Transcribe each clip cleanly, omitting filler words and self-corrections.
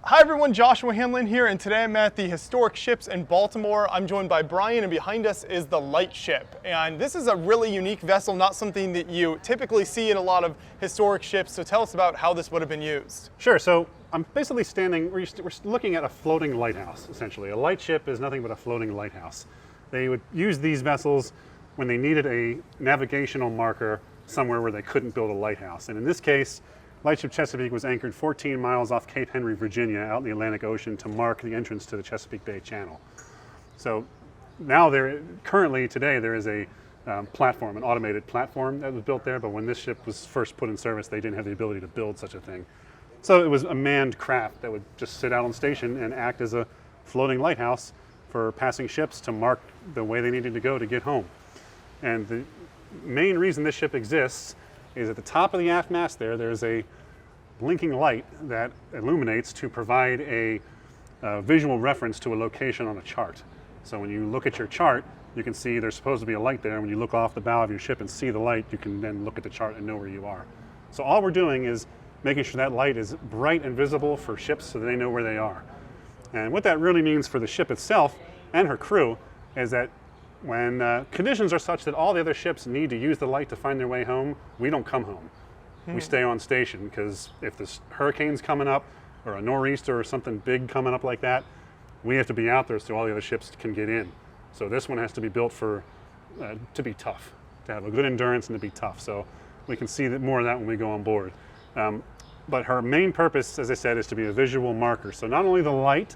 Hi everyone, Joshua Hanlon here, and today I'm at the Historic Ships in Baltimore. I'm joined by Brian, and behind us is the Lightship. And this is a really unique vessel, not something that you typically see in a lot of historic ships, so tell us about how this would have been used. Sure, so I'm basically we're looking at a floating lighthouse, essentially. A lightship is nothing but a floating lighthouse. They would use these vessels when they needed a navigational marker somewhere where they couldn't build a lighthouse. And in this case, Lightship Chesapeake was anchored 14 miles off Cape Henry, Virginia, out in the Atlantic Ocean to mark the entrance to the Chesapeake Bay Channel. So now currently today there is a platform, an automated platform that was built there, but when this ship was first put in service, they didn't have the ability to build such a thing. So it was a manned craft that would just sit out on station and act as a floating lighthouse for passing ships to mark the way they needed to go to get home. And the main reason this ship exists is at the top of the aft mast there's a blinking light that illuminates to provide a visual reference to a location on a chart. So when you look at your chart, you can see there's supposed to be a light there. When you look off the bow of your ship and see the light, you can then look at the chart and know where you are. So all we're doing is making sure that light is bright and visible for ships so they know where they are. And what that really means for the ship itself and her crew is that when conditions are such that all the other ships need to use the light to find their way home, we don't come home. We stay on station, because if this hurricane's coming up or a nor'easter or something big coming up like that, we have to be out there so all the other ships can get in. So this one has to be built for to be tough, to have a good endurance and to be tough. So we can see more of that when we go on board. But her main purpose, as I said, is to be a visual marker. So not only the light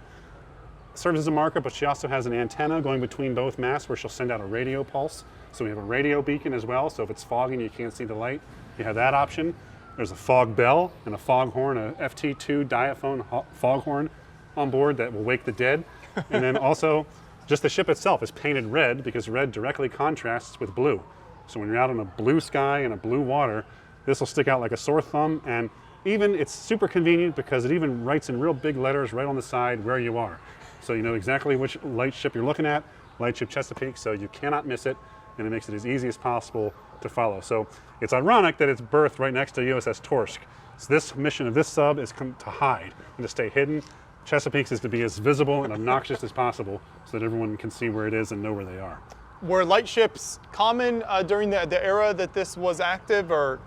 serves as a marker, but she also has an antenna going between both masts where she'll send out a radio pulse. So we have a radio beacon as well, so if it's foggy and you can't see the light, you have that option. There's a fog bell and a foghorn, a FT2 diaphone foghorn on board that will wake the dead. And then also, just the ship itself is painted red because red directly contrasts with blue. So when you're out on a blue sky and a blue water, this will stick out like a sore thumb, and it's super convenient because it even writes in real big letters right on the side where you are. So you know exactly which lightship you're looking at, Lightship Chesapeake, so you cannot miss it, and it makes it as easy as possible to follow. So it's ironic that it's berthed right next to USS Torsk. So this mission of this sub is to hide and to stay hidden. Chesapeake's is to be as visible and obnoxious as possible so that everyone can see where it is and know where they are. Were lightships common during the era that this was active, or?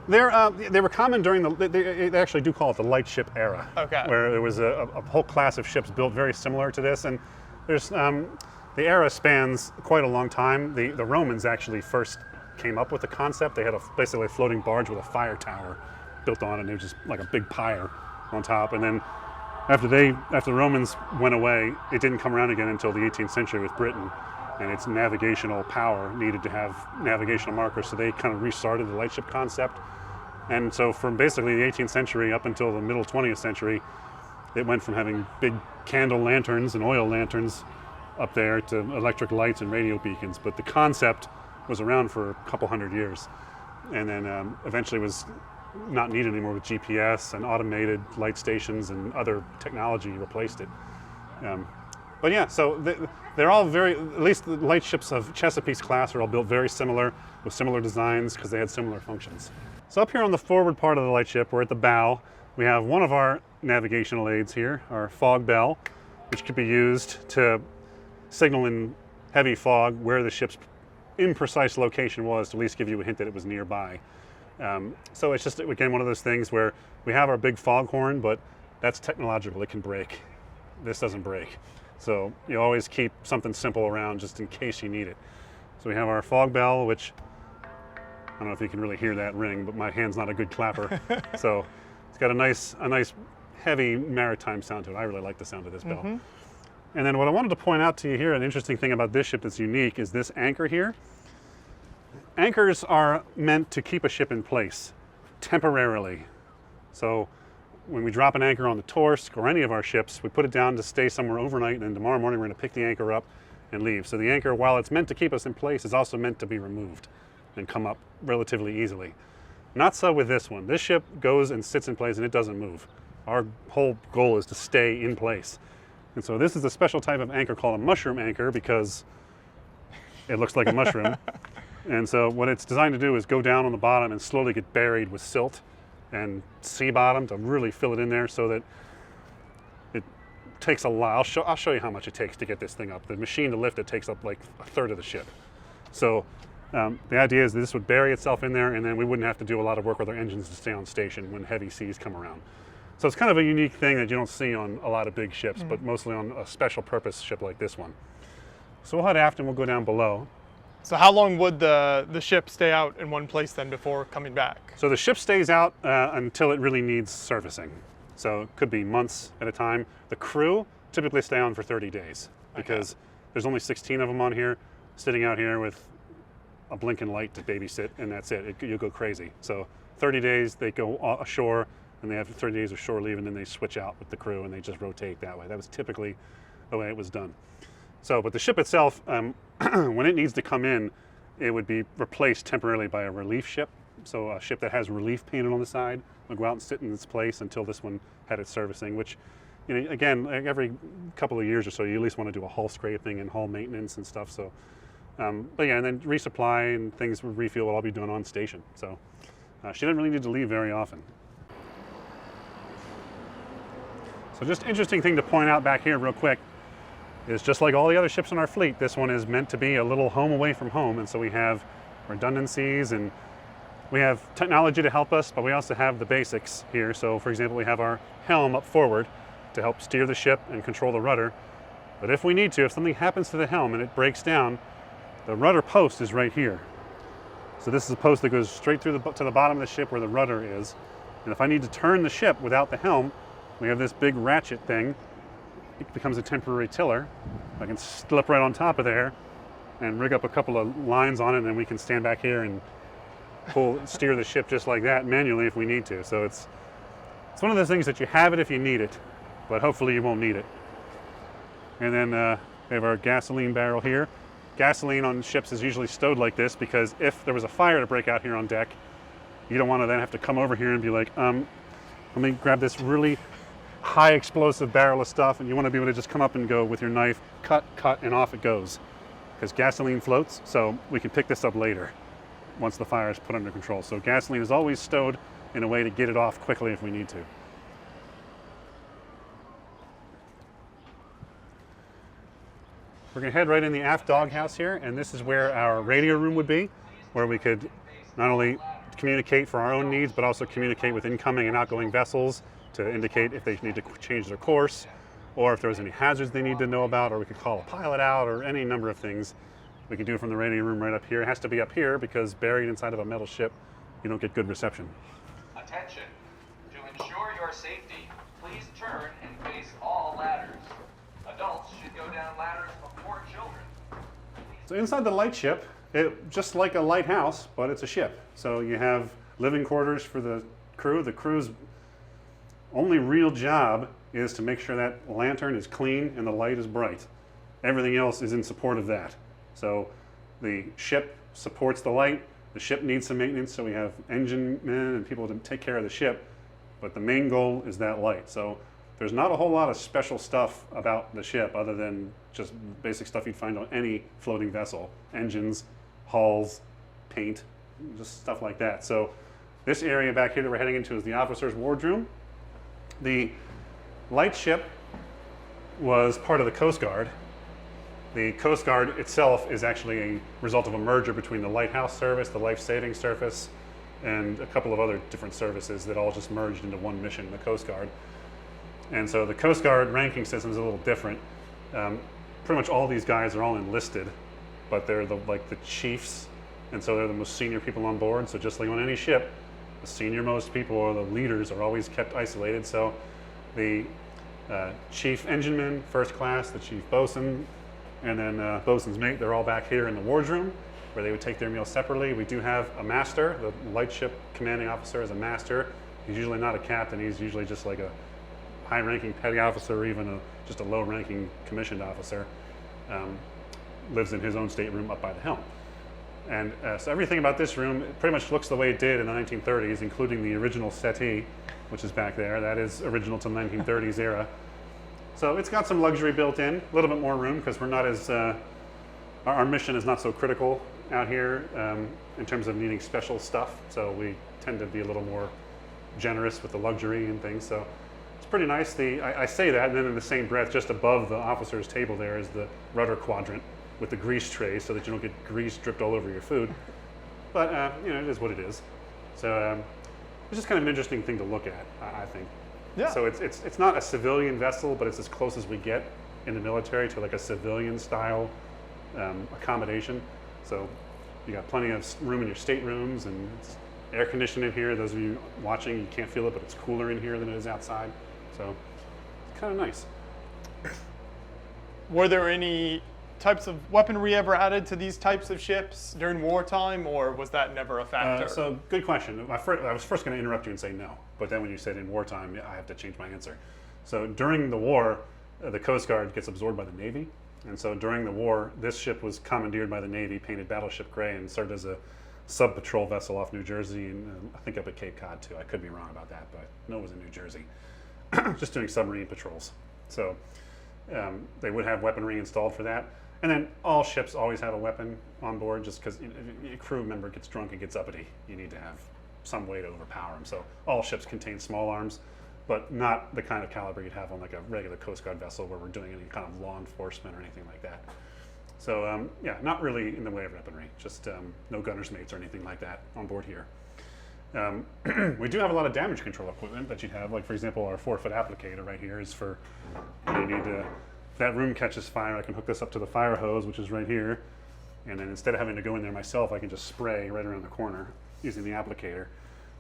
They were common during they actually do call it the lightship era, okay, where there was a whole class of ships built very similar to this, and there's the era spans quite a long time. The Romans actually first came up with the concept. They had basically a floating barge with a fire tower built on it, and it was just like a big pyre on top. And then after the Romans went away, it didn't come around again until the 18th century with Britain, and its navigational power needed to have navigational markers, so they kind of restarted the lightship concept. And so from basically the 18th century up until the middle 20th century, it went from having big candle lanterns and oil lanterns up there to electric lights and radio beacons. But the concept was around for a couple hundred years, and then eventually was not needed anymore with GPS and automated light stations, and other technology replaced it. But yeah, so they're all at least the lightships of Chesapeake's class are all built very similar, with similar designs, because they had similar functions. So up here on the forward part of the lightship, we're at the bow, we have one of our navigational aids here, our fog bell, which could be used to signal in heavy fog where the ship's imprecise location was, to at least give you a hint that it was nearby. So it's just, again, one of those things where we have our big foghorn, but that's technological, it can break. This doesn't break. So you always keep something simple around just in case you need it. So we have our fog bell, which I don't know if you can really hear that ring, but my hand's not a good clapper. So it's got a nice heavy maritime sound to it. I really like the sound of this bell. And then what I wanted to point out to you here, an interesting thing about this ship that's unique, is this anchor here. Anchors are meant to keep a ship in place temporarily. So when we drop an anchor on the Torsk or any of our ships, we put it down to stay somewhere overnight, and then tomorrow morning we're going to pick the anchor up and leave. So the anchor, while it's meant to keep us in place, is also meant to be removed and come up relatively easily. Not so with this one. This ship goes and sits in place and it doesn't move. Our whole goal is to stay in place. And so this is a special type of anchor called a mushroom anchor, because it looks like a mushroom. And so what it's designed to do is go down on the bottom and slowly get buried with silt and sea bottom to really fill it in there, so that it takes a lot. I'll show you how much it takes to get this thing up. The machine to lift it takes up like a third of the ship. So the idea is that this would bury itself in there, and then we wouldn't have to do a lot of work with our engines to stay on station when heavy seas come around. So it's kind of a unique thing that you don't see on a lot of big ships, but mostly on a special purpose ship like this one. So we'll head aft and we'll go down below. So how long would the ship stay out in one place then before coming back? So the ship stays out until it really needs servicing. So it could be months at a time. The crew typically stay on for 30 days because there's only 16 of them on here, sitting out here with a blinking light to babysit, and that's it. You'll go crazy. So 30 days they go ashore, and they have 30 days of shore leave, and then they switch out with the crew and they just rotate that way. That was typically the way it was done. So, but the ship itself, when it needs to come in, it would be replaced temporarily by a relief ship. So a ship that has relief painted on the side would go out and sit in its place until this one had its servicing, which, you know, again, like every couple of years or so, you at least want to do a hull scraping and hull maintenance and stuff. So, but yeah, and then resupply and things with refuel will all be done on station. So she didn't really need to leave very often. So just interesting thing to point out back here real quick is just like all the other ships in our fleet, this one is meant to be a little home away from home, and so we have redundancies and we have technology to help us, but we also have the basics here. So for example, we have our helm up forward to help steer the ship and control the rudder. But if we need to, if something happens to the helm and it breaks down, the rudder post is right here. So this is a post that goes straight through to the bottom of the ship where the rudder is. And if I need to turn the ship without the helm, we have this big ratchet thing. It becomes a temporary tiller. I can slip right on top of there and rig up a couple of lines on it, and then we can stand back here and steer the ship just like that manually if we need to. So it's one of those things that you have it if you need it, but hopefully you won't need it. And then we have our gasoline barrel here. Gasoline on ships is usually stowed like this because if there was a fire to break out here on deck, you don't want to then have to come over here and be like, let me grab this really high explosive barrel of stuff, and you want to be able to just come up and go with your knife, cut, and off it goes. Because gasoline floats, so we can pick this up later once the fire is put under control. So gasoline is always stowed in a way to get it off quickly if we need to. We're going to head right in the aft doghouse here, and this is where our radio room would be, where we could not only communicate for our own needs, but also communicate with incoming and outgoing vessels to indicate if they need to change their course, or if there's any hazards they need to know about, or we could call a pilot out, or any number of things. We can do it from the radio room right up here. It has to be up here because buried inside of a metal ship, you don't get good reception. Attention. To ensure your safety, please turn and face all ladders. Adults should go down ladders before children. So inside the lightship, just like a lighthouse, but it's a ship. So you have living quarters for the crew. The crew's only real job is to make sure that lantern is clean and the light is bright. Everything else is in support of that. So the ship supports the light. The ship needs some maintenance, so we have engine men and people to take care of the ship. But the main goal is that light. So there's not a whole lot of special stuff about the ship other than just basic stuff you'd find on any floating vessel. Engines, hulls, paint, just stuff like that. So this area back here that we're heading into is the officer's wardroom. The lightship was part of the Coast Guard. The Coast Guard itself is actually a result of a merger between the Lighthouse service, the life-saving service, and a couple of other different services that all just merged into one mission, the Coast Guard. And so the Coast Guard ranking system is a little different. Pretty much all these guys are all enlisted, but they're like the chiefs, and so they're the most senior people on board. So just like on any ship, the senior-most people or the leaders are always kept isolated. So the chief engineman, first class, the chief bosun, and then bosun's mate, they're all back here in the wardroom where they would take their meals separately. We do have a master. The lightship commanding officer is a master. He's usually not a captain. He's usually just like a high-ranking petty officer or even just a low-ranking commissioned officer. Lives in his own stateroom up by the helm. And so everything about this room pretty much looks the way it did in the 1930s, including the original settee, which is back there. That is original to the 1930s era. So it's got some luxury built in, a little bit more room because we're not as, our mission is not so critical out here in terms of needing special stuff. So we tend to be a little more generous with the luxury and things. So it's pretty nice. I say that, and then in the same breath, just above the officer's table there is the rudder quadrant with the grease tray so that you don't get grease dripped all over your food. But, you know, it is what it is. So it's just kind of an interesting thing to look at, I think. Yeah. So it's not a civilian vessel, but it's as close as we get in the military to like a civilian style accommodation. So you got plenty of room in your staterooms, and it's air conditioned in here. Those of you watching, you can't feel it, but it's cooler in here than it is outside. So it's kind of nice. Were there any types of weaponry ever added to these types of ships during wartime, or was that never a factor? So good question. I was first going to interrupt you and say no, but then when you said in wartime, I have to change my answer. So during the war, the Coast Guard gets absorbed by the Navy. And so during the war, this ship was commandeered by the Navy, painted battleship gray, and served as a sub-patrol vessel off New Jersey, and I think up at Cape Cod too. I could be wrong about that, but no, it was in New Jersey. Just doing submarine patrols. So they would have weaponry installed for that. And then all ships always have a weapon on board, just because if a crew member gets drunk and gets uppity, you need to have some way to overpower them. So all ships contain small arms, but not the kind of caliber you'd have on like a regular Coast Guard vessel where we're doing any kind of law enforcement or anything like that. So yeah, not really in the way of weaponry, just no gunner's mates or anything like that on board here. We do have a lot of damage control equipment that you'd have, like for example, our 4-foot applicator right here is for, you need to, if that room catches fire, I can hook this up to the fire hose, which is right here, and then instead of having to go in there myself, I can just spray right around the corner using the applicator.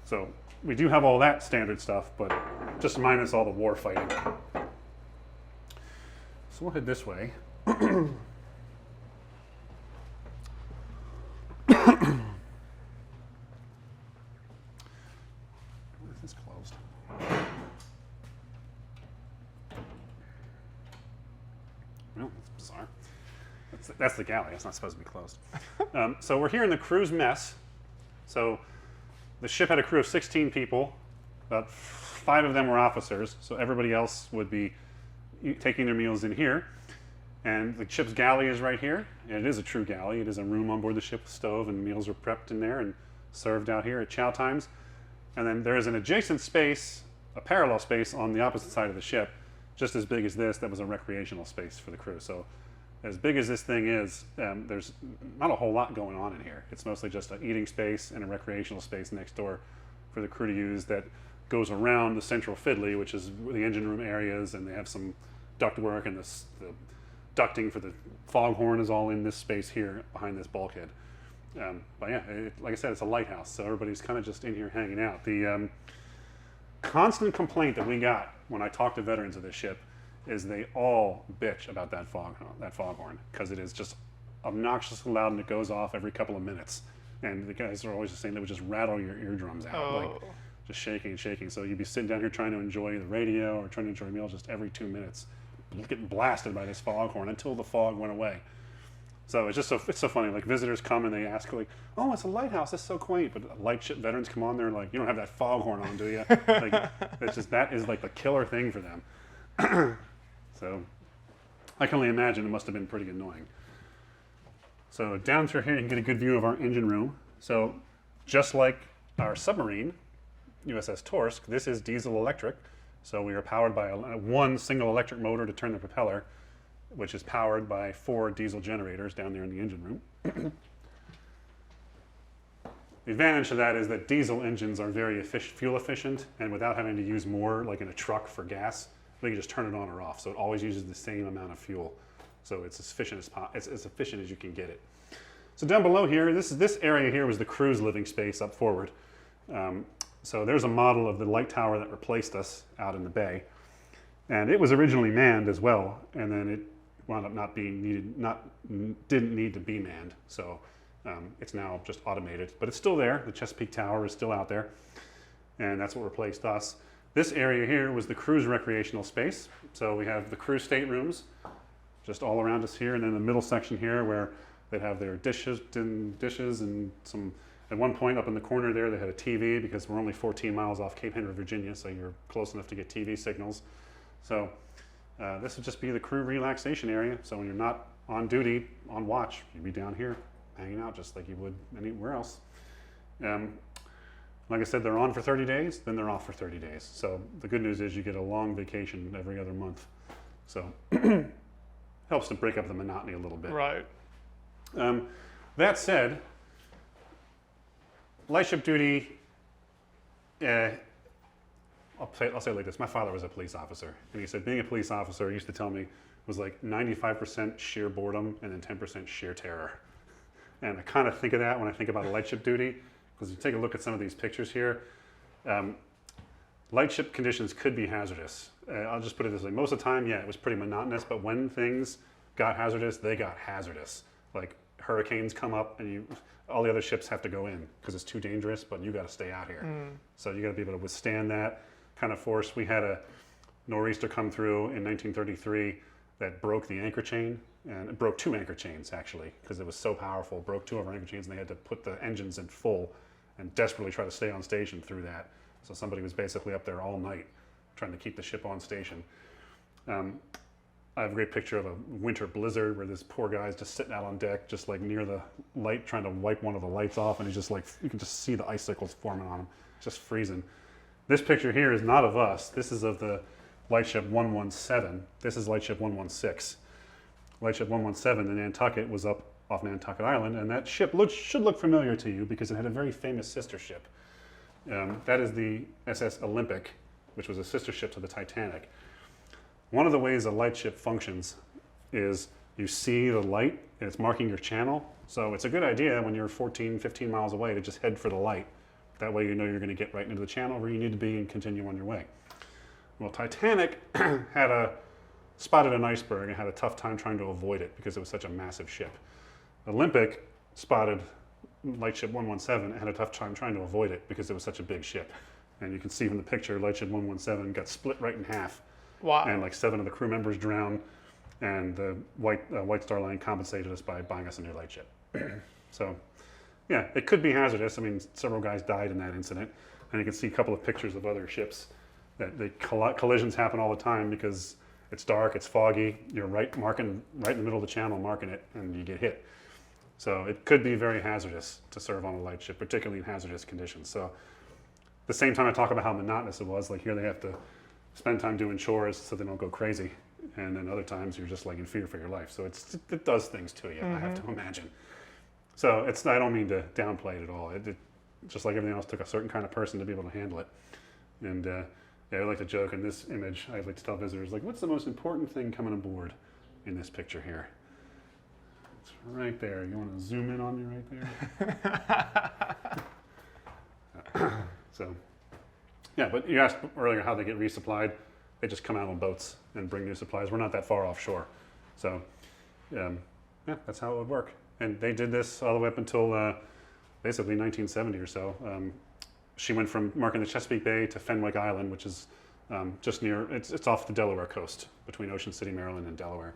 So we do have all that standard stuff, but just minus all the war fighting. So we'll head this way. This is closed. Well, that's bizarre. That's the galley. It's not supposed to be closed. So we're here in the crew's mess. So the ship had a crew of 16 people. About 5 of them were officers, so everybody else would be taking their meals in here. And the ship's galley is right here. And it is a true galley. It is a room on board the ship with stove, and meals are prepped in there and served out here at chow times. And then there is an adjacent space, a parallel space on the opposite side of the ship, just as big as this, that was a recreational space for the crew. So as big as this thing is, there's not a whole lot going on in here. It's mostly just an eating space and a recreational space next door for the crew to use that goes around the central fiddly, which is the engine room areas, and they have some ductwork, and the ducting for the foghorn is all in this space here behind this bulkhead. But yeah, like I said, it's a lighthouse, so everybody's kind of just in here hanging out. The constant complaint that we got when I talked to veterans of this ship is they all bitch about that foghorn, because it is just obnoxiously loud and it goes off every couple of minutes. And the guys are always just saying they would just rattle your eardrums out, like just shaking and shaking. So you'd be sitting down here trying to enjoy the radio or trying to enjoy a meal, just every 2 minutes, getting blasted by this foghorn until the fog went away. So it's just it's so funny. Like visitors come and they ask, like, "Oh, it's a lighthouse. It's so quaint." But lightship veterans come on there like, "You don't have that foghorn on, do you?" Like, it's just, that is like the killer thing for them. So I can only imagine it must have been pretty annoying. So down through here, you can get a good view of our engine room. So just like our submarine, USS Torsk, this is diesel electric. So we are powered by one single electric motor to turn the propeller, which is powered by 4 diesel generators down there in the engine room. The advantage of that is that diesel engines are very fuel efficient, and without having to use more, like in a truck for gas, we can just turn it on or off. So it always uses the same amount of fuel. So it's as efficient as you can get it. So down below here, this area here was the crew's living space up forward. So there's a model of the light tower that replaced us out in the bay. And it was originally manned as well, and then it wound up not being needed, didn't need to be manned. So it's now just automated, but it's still there. The Chesapeake Tower is still out there, and that's what replaced us. This area here was the crew's recreational space. So we have the crew staterooms just all around us here, and then the middle section here where they'd have their dishes and some, at one point up in the corner there, they had a TV because we're only 14 miles off Cape Henry, Virginia, so you're close enough to get TV signals. So this would just be the crew relaxation area. So when you're not on duty, on watch, you'd be down here hanging out just like you would anywhere else. Like I said, they're on for 30 days, then they're off for 30 days. So the good news is you get a long vacation every other month. So helps to break up the monotony a little bit. Right. That said, lightship duty, I'll say it like this. My father was a police officer, and he said being a police officer, he used to tell me, was like 95% sheer boredom and then 10% sheer terror. And I kind of think of that when I think about a lightship duty, because you take a look at some of these pictures here. Lightship conditions could be hazardous. I'll just put it this way. Most of the time, yeah, it was pretty monotonous, but when things got hazardous, they got hazardous. Like hurricanes come up and all the other ships have to go in because it's too dangerous, but you got to stay out here. So you got to be able to withstand that kind of force. We had a nor'easter come through in 1933 that broke the anchor chain, and it broke 2 anchor chains actually, because it was so powerful. It broke 2 of our anchor chains, and they had to put the engines in full and desperately try to stay on station through that. So somebody was basically up there all night trying to keep the ship on station. I have a great picture of a winter blizzard where this poor guy's just sitting out on deck, just like near the light, trying to wipe one of the lights off, and he's just like, you can just see the icicles forming on him, just freezing. This picture here is not of us. This is of the Lightship 117. This is Lightship 116. Lightship 117 in Nantucket was up off Nantucket Island, and that ship should look familiar to you because it had a very famous sister ship. That is the SS Olympic, which was a sister ship to the Titanic. One of the ways a lightship functions is you see the light and it's marking your channel. So it's a good idea when you're 14, 15 miles away to just head for the light. That way you know you're going to get right into the channel where you need to be and continue on your way. Well, Titanic spotted an iceberg and had a tough time trying to avoid it because it was such a massive ship. Olympic spotted Lightship 117 and had a tough time trying to avoid it because it was such a big ship. And you can see from the picture, Lightship 117 got split right in half. Wow. And like 7 of the crew members drowned, and the White Star Line compensated us by buying us a new lightship. So, yeah, it could be hazardous. I mean, several guys died in that incident, and you can see a couple of pictures of other ships that collisions happen all the time because it's dark, it's foggy, you're right in the middle of the channel marking it, and you get hit. So it could be very hazardous to serve on a lightship, particularly in hazardous conditions. So at the same time I talk about how monotonous it was, like here they have to spend time doing chores so they don't go crazy, and then other times you're just like in fear for your life. So it does things to you, I have to imagine. So I don't mean to downplay it at all. It just like everything else took a certain kind of person to be able to handle it. And yeah, I like to joke in this image, I like to tell visitors, like, what's the most important thing coming aboard in this picture here? It's right there. You want to zoom in on me right there? So, yeah, but you asked earlier how they get resupplied. They just come out on boats and bring new supplies. We're not that far offshore. So, yeah, that's how it would work. And they did this all the way up until basically 1970 or so. She went from marking the Chesapeake Bay to Fenwick Island, which is just near, it's off the Delaware coast between Ocean City, Maryland and Delaware.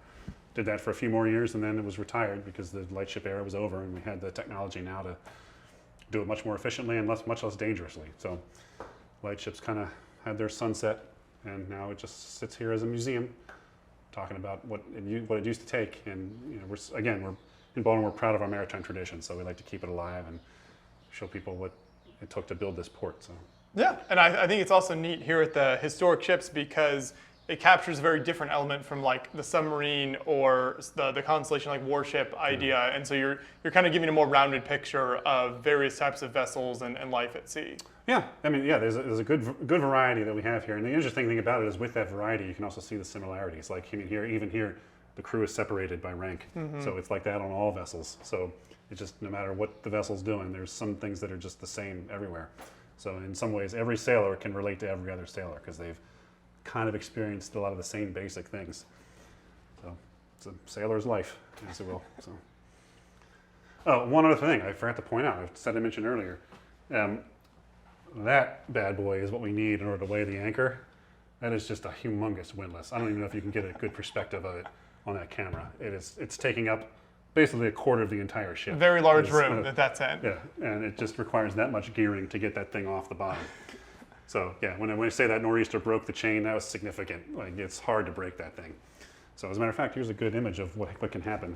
Did that for a few more years and then it was retired because the lightship era was over and we had the technology now to do it much more efficiently and much less dangerously. So lightships kind of had their sunset and now it just sits here as a museum talking about what it used to take. And you know, we're in Baltimore, we're proud of our maritime tradition, so we like to keep it alive and show people what it took to build this port. So. Yeah, and I think it's also neat here at the historic ships because it captures a very different element from like the submarine or the Constellation like warship idea, and so you're kind of giving a more rounded picture of various types of vessels and life at sea. Yeah, I mean, yeah, there's a good variety that we have here, and the interesting thing about it is with that variety, you can also see the similarities. Like I mean, even here, the crew is separated by rank, so it's like that on all vessels. So it's just no matter what the vessel's doing, there's some things that are just the same everywhere. So in some ways, every sailor can relate to every other sailor because they've kind of experienced a lot of the same basic things. So it's a sailor's life, as it will. So, one other thing I forgot to point out, I mentioned earlier, that bad boy is what we need in order to weigh the anchor. That is just a humongous windlass. I don't even know if you can get a good perspective of it on that camera. It's taking up basically a quarter of the entire ship. Very large room that's in. Yeah, and it just requires that much gearing to get that thing off the bottom. So yeah, when I say that nor'easter broke the chain, that was significant. Like it's hard to break that thing. So as a matter of fact, here's a good image of what can happen.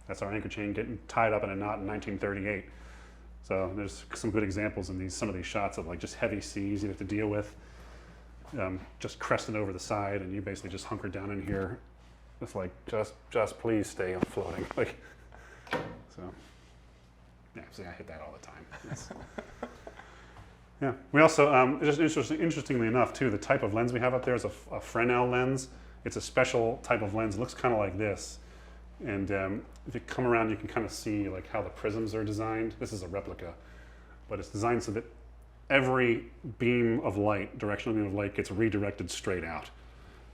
That's our anchor chain getting tied up in a knot in 1938. So there's some good examples in some of these shots of like just heavy seas you have to deal with, just cresting over the side, and you basically just hunker down in here. It's like just please stay floating. Like, so yeah, see, I hit that all the time. Yes. Yeah, we also just interestingly enough too, the type of lens we have up there is a Fresnel lens. It's a special type of lens. It looks kind of like this. And if you come around, you can kind of see like how the prisms are designed. This is a replica, but it's designed so that every beam of light, directional beam of light, gets redirected straight out.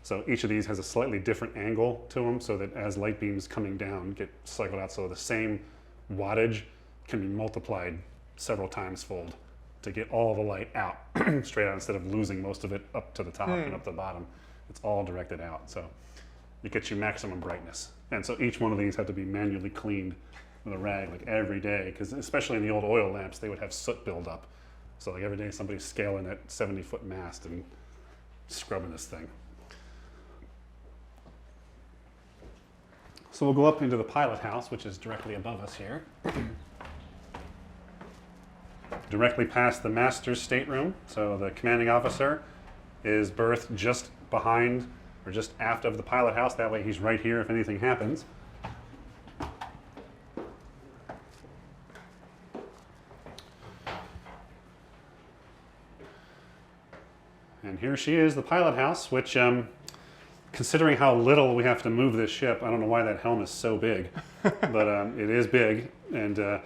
So each of these has a slightly different angle to them, so that as light beams coming down get cycled out, so the same wattage can be multiplied several times fold to get all the light out straight out, instead of losing most of it up to the top and up to the bottom. It's all directed out, so it gets you maximum brightness. And so each one of these had to be manually cleaned with a rag like every day, because especially in the old oil lamps, they would have soot buildup. So like every day somebody's scaling that 70-foot mast and scrubbing this thing. So we'll go up into the pilot house, which is directly above us here. Directly past the master's stateroom. So the commanding officer is berthed just behind or just aft of the pilot house. That way he's right here if anything happens. And here she is, the pilot house, which, considering how little we have to move this ship, I don't know why that helm is so big, but it is big, and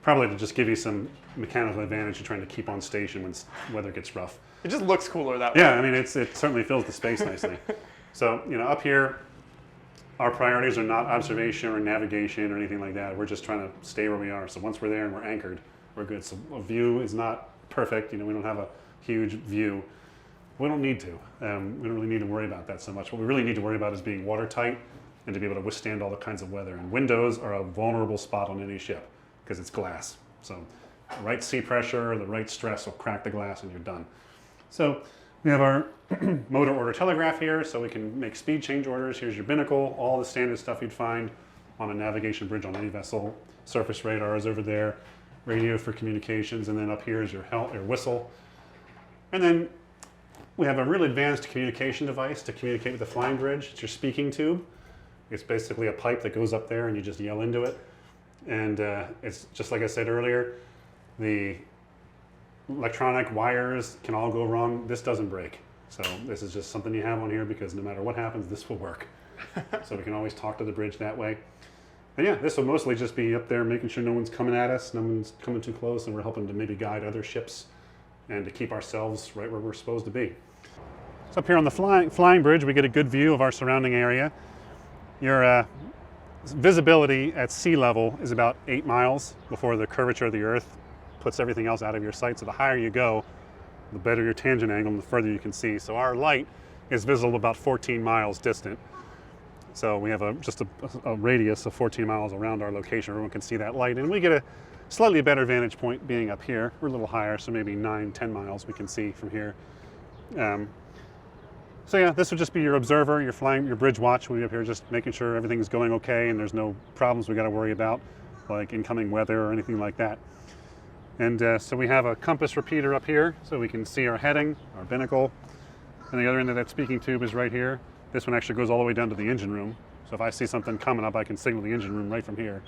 probably to just give you some mechanical advantage of trying to keep on station when weather gets rough. It just looks cooler that way. Yeah, I mean, it certainly fills the space nicely. So, you know, up here, our priorities are not observation or navigation or anything like that. We're just trying to stay where we are. So once we're there and we're anchored, we're good. So a view is not perfect. You know, we don't have a huge view. We don't need to. We don't really need to worry about that so much. What we really need to worry about is being watertight and to be able to withstand all the kinds of weather. And windows are a vulnerable spot on any ship because it's glass. So the right sea pressure, the right stress will crack the glass and you're done. So we have our motor order telegraph here, so we can make speed change orders. Here's your binnacle, all the standard stuff you'd find on a navigation bridge on any vessel. Surface radar is over there, radio for communications, and then up here is your whistle. And then we have a really advanced communication device to communicate with the flying bridge. It's your speaking tube. It's basically a pipe that goes up there and you just yell into it. And it's just like I said earlier, the electronic wires can all go wrong. This doesn't break. So this is just something you have on here because no matter what happens, this will work. So we can always talk to the bridge that way. And yeah, this will mostly just be up there making sure no one's coming at us, no one's coming too close, and we're helping to maybe guide other ships and to keep ourselves right where we're supposed to be. So up here on the flying bridge, we get a good view of our surrounding area. Your visibility at sea level is about 8 miles before the curvature of the Earth puts everything else out of your sight. So the higher you go, the better your tangent angle and the further you can see. So our light is visible about 14 miles distant. So we have just a radius of 14 miles around our location. Everyone can see that light. And we get a slightly better vantage point being up here. We're a little higher, so maybe 9-10 miles we can see from here. So yeah, this would just be your observer, your bridge watch. We'll be up here just making sure everything's going okay and there's no problems we got to worry about, like incoming weather or anything like that. And so we have a compass repeater up here, so we can see our heading, our binnacle. And the other end of that speaking tube is right here. This one actually goes all the way down to the engine room. So if I see something coming up, I can signal the engine room right from here.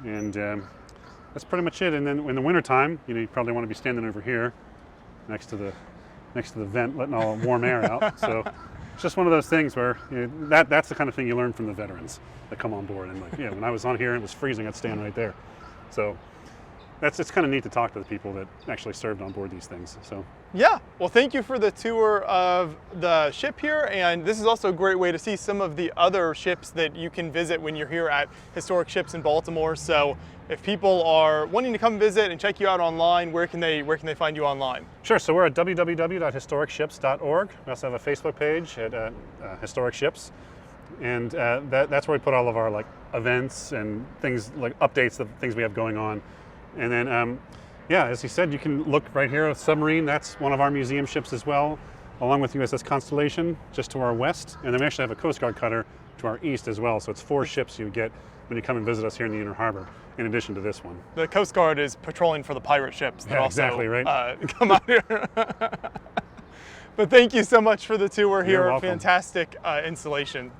And that's pretty much it. And then in the wintertime, you probably want to be standing over here next to the vent, letting all warm air out. So it's just one of those things where that's the kind of thing you learn from the veterans that come on board. And like, when I was on here and it was freezing, I'd stand right there. So it's kind of neat to talk to the people that actually served on board these things. So yeah, well, thank you for the tour of the ship here, and this is also a great way to see some of the other ships that you can visit when you're here at Historic Ships in Baltimore. So if people are wanting to come visit and check you out online, where can they find you online? Sure, so we're at www.historicships.org. We also have a Facebook page at Historic Ships, and that's where we put all of our events and things, like updates of things we have going on. And then, as you said, you can look right here, a submarine. That's one of our museum ships as well, along with USS Constellation, just to our west. And then we actually have a Coast Guard cutter to our east as well. So it's 4 ships you get when you come and visit us here in the Inner Harbor, in addition to this one. The Coast Guard is patrolling for the pirate ships that Yeah, also exactly, right. Come out here. But thank you so much for the tour You're here. welcome. Fantastic installation.